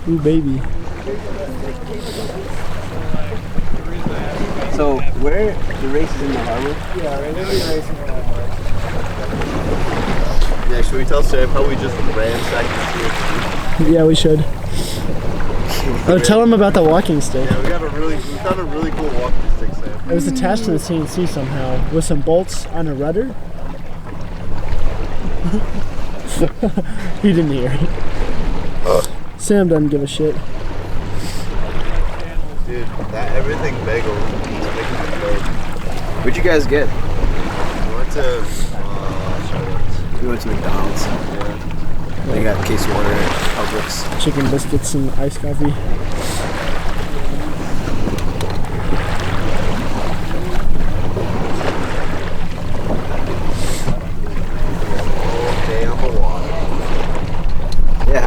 Ooh, baby. So, where the race is in the harbor? Yeah, they're gonna be racing in the harbor. Yeah, should we tell Sam how we just ransacked the CFC? Yeah, we should. Oh, tell him about the walking stick. Yeah, we found a really cool walking stick, Sam. It was attached to the CNC somehow with some bolts on a rudder. He didn't hear it. Sam doesn't give a shit. Dude, that everything bagel is making my throat. Where'd you guys get? We went to We went to McDonald's. yeah. They got case of water at Publix. Chicken biscuits and iced coffee.